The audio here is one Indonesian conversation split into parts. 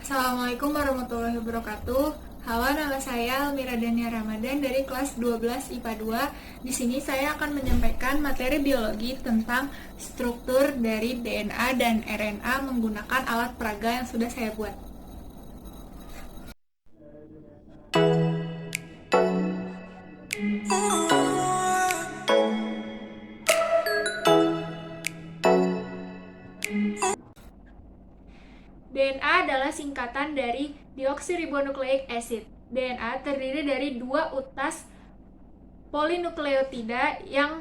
Assalamualaikum warahmatullahi wabarakatuh. Halo, nama saya Almira Dania Ramadan dari kelas 12 IPA 2. Di sini saya akan menyampaikan materi biologi tentang struktur dari DNA dan RNA menggunakan alat peraga yang sudah saya buat. DNA adalah singkatan dari deoksiribonukleik acid. DNA terdiri dari dua utas polinukleotida yang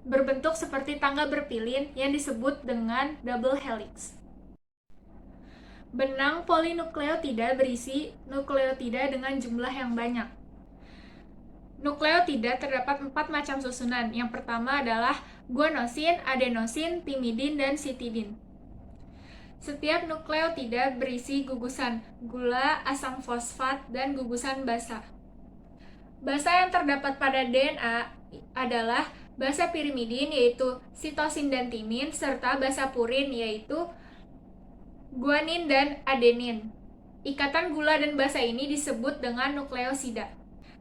berbentuk seperti tangga berpilin yang disebut dengan double helix. Benang polinukleotida berisi nukleotida dengan jumlah yang banyak. Nukleotida terdapat 4 macam susunan. Yang pertama adalah guanosin, adenosin, timidin, dan sitidin. Setiap nukleotida berisi gugusan gula, asam fosfat, dan gugusan basa. Basa yang terdapat pada DNA adalah basa pirimidin, yaitu sitosin dan timin, serta basa purin, yaitu guanin dan adenin. Ikatan gula dan basa ini disebut dengan nukleosida.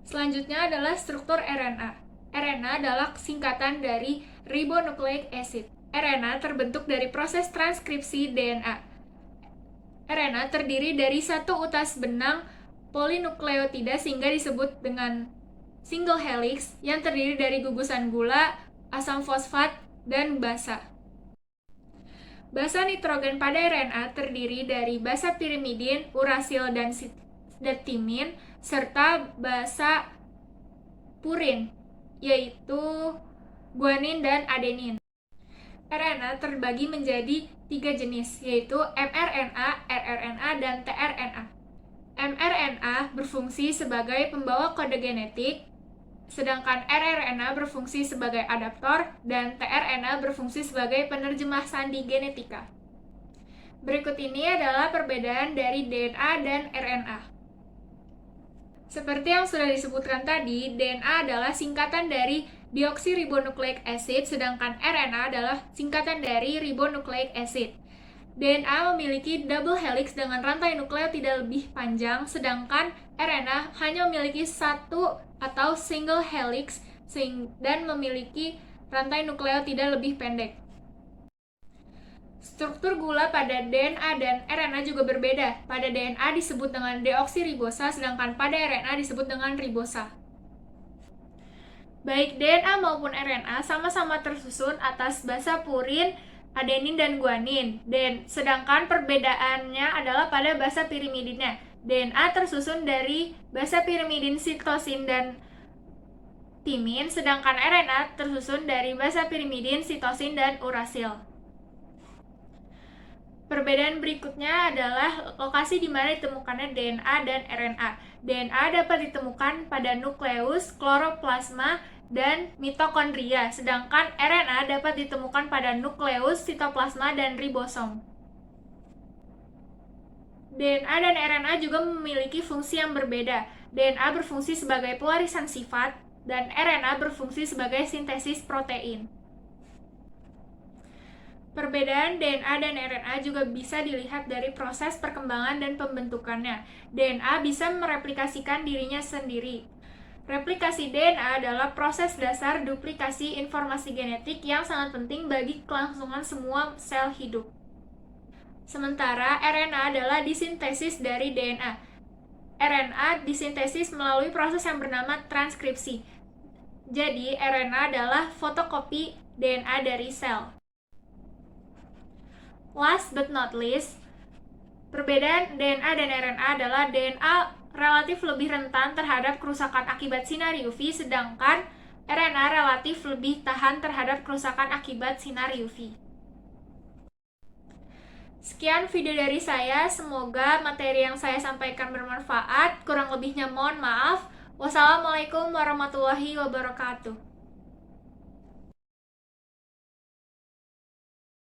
Selanjutnya adalah struktur RNA. RNA adalah singkatan dari ribonucleic acid. RNA terbentuk dari proses transkripsi DNA. RNA terdiri dari satu utas benang polinukleotida sehingga disebut dengan single helix yang terdiri dari gugusan gula, asam fosfat, dan basa. Basa nitrogen pada RNA terdiri dari basa pirimidin, urasil, dan timin, serta basa purin, yaitu guanin dan adenin. RNA terbagi menjadi 3 jenis, yaitu mRNA, rRNA, dan tRNA. mRNA berfungsi sebagai pembawa kode genetik, sedangkan rRNA berfungsi sebagai adaptor, dan tRNA berfungsi sebagai penerjemah sandi genetika. Berikut ini adalah perbedaan dari DNA dan RNA. Seperti yang sudah disebutkan tadi, DNA adalah singkatan dari deoksiribonukleik acid, sedangkan RNA adalah singkatan dari ribonucleic acid. DNA memiliki double helix dengan rantai nukleotida lebih panjang, sedangkan RNA hanya memiliki satu atau single helix dan memiliki rantai nukleotida lebih pendek. Struktur gula pada DNA dan RNA juga berbeda. Pada DNA disebut dengan deoksiribosa, sedangkan pada RNA disebut dengan ribosa. Baik DNA maupun RNA sama-sama tersusun atas basa purin, adenin, dan guanin. Sedangkan perbedaannya adalah pada basa pirimidinnya. DNA tersusun dari basa pirimidin sitosin dan timin, sedangkan RNA tersusun dari basa pirimidin sitosin dan urasil. Perbedaan berikutnya adalah lokasi di mana ditemukannya DNA dan RNA. DNA dapat ditemukan pada nukleus, kloroplasma, dan mitokondria, sedangkan RNA dapat ditemukan pada nukleus, sitoplasma, dan ribosom. DNA dan RNA juga memiliki fungsi yang berbeda. DNA berfungsi sebagai pelarisan sifat, dan RNA berfungsi sebagai sintesis protein. Perbedaan DNA dan RNA juga bisa dilihat dari proses perkembangan dan pembentukannya. DNA bisa mereplikasikan dirinya sendiri. Replikasi DNA adalah proses dasar duplikasi informasi genetik yang sangat penting bagi kelangsungan semua sel hidup. Sementara RNA adalah disintesis dari DNA. RNA disintesis melalui proses yang bernama transkripsi. Jadi, RNA adalah fotokopi DNA dari sel. Last but not least, perbedaan DNA dan RNA adalah DNA relatif lebih rentan terhadap kerusakan akibat sinar UV, sedangkan RNA relatif lebih tahan terhadap kerusakan akibat sinar UV. Sekian video dari saya, semoga materi yang saya sampaikan bermanfaat. Kurang lebihnya mohon maaf. Wassalamualaikum warahmatullahi wabarakatuh.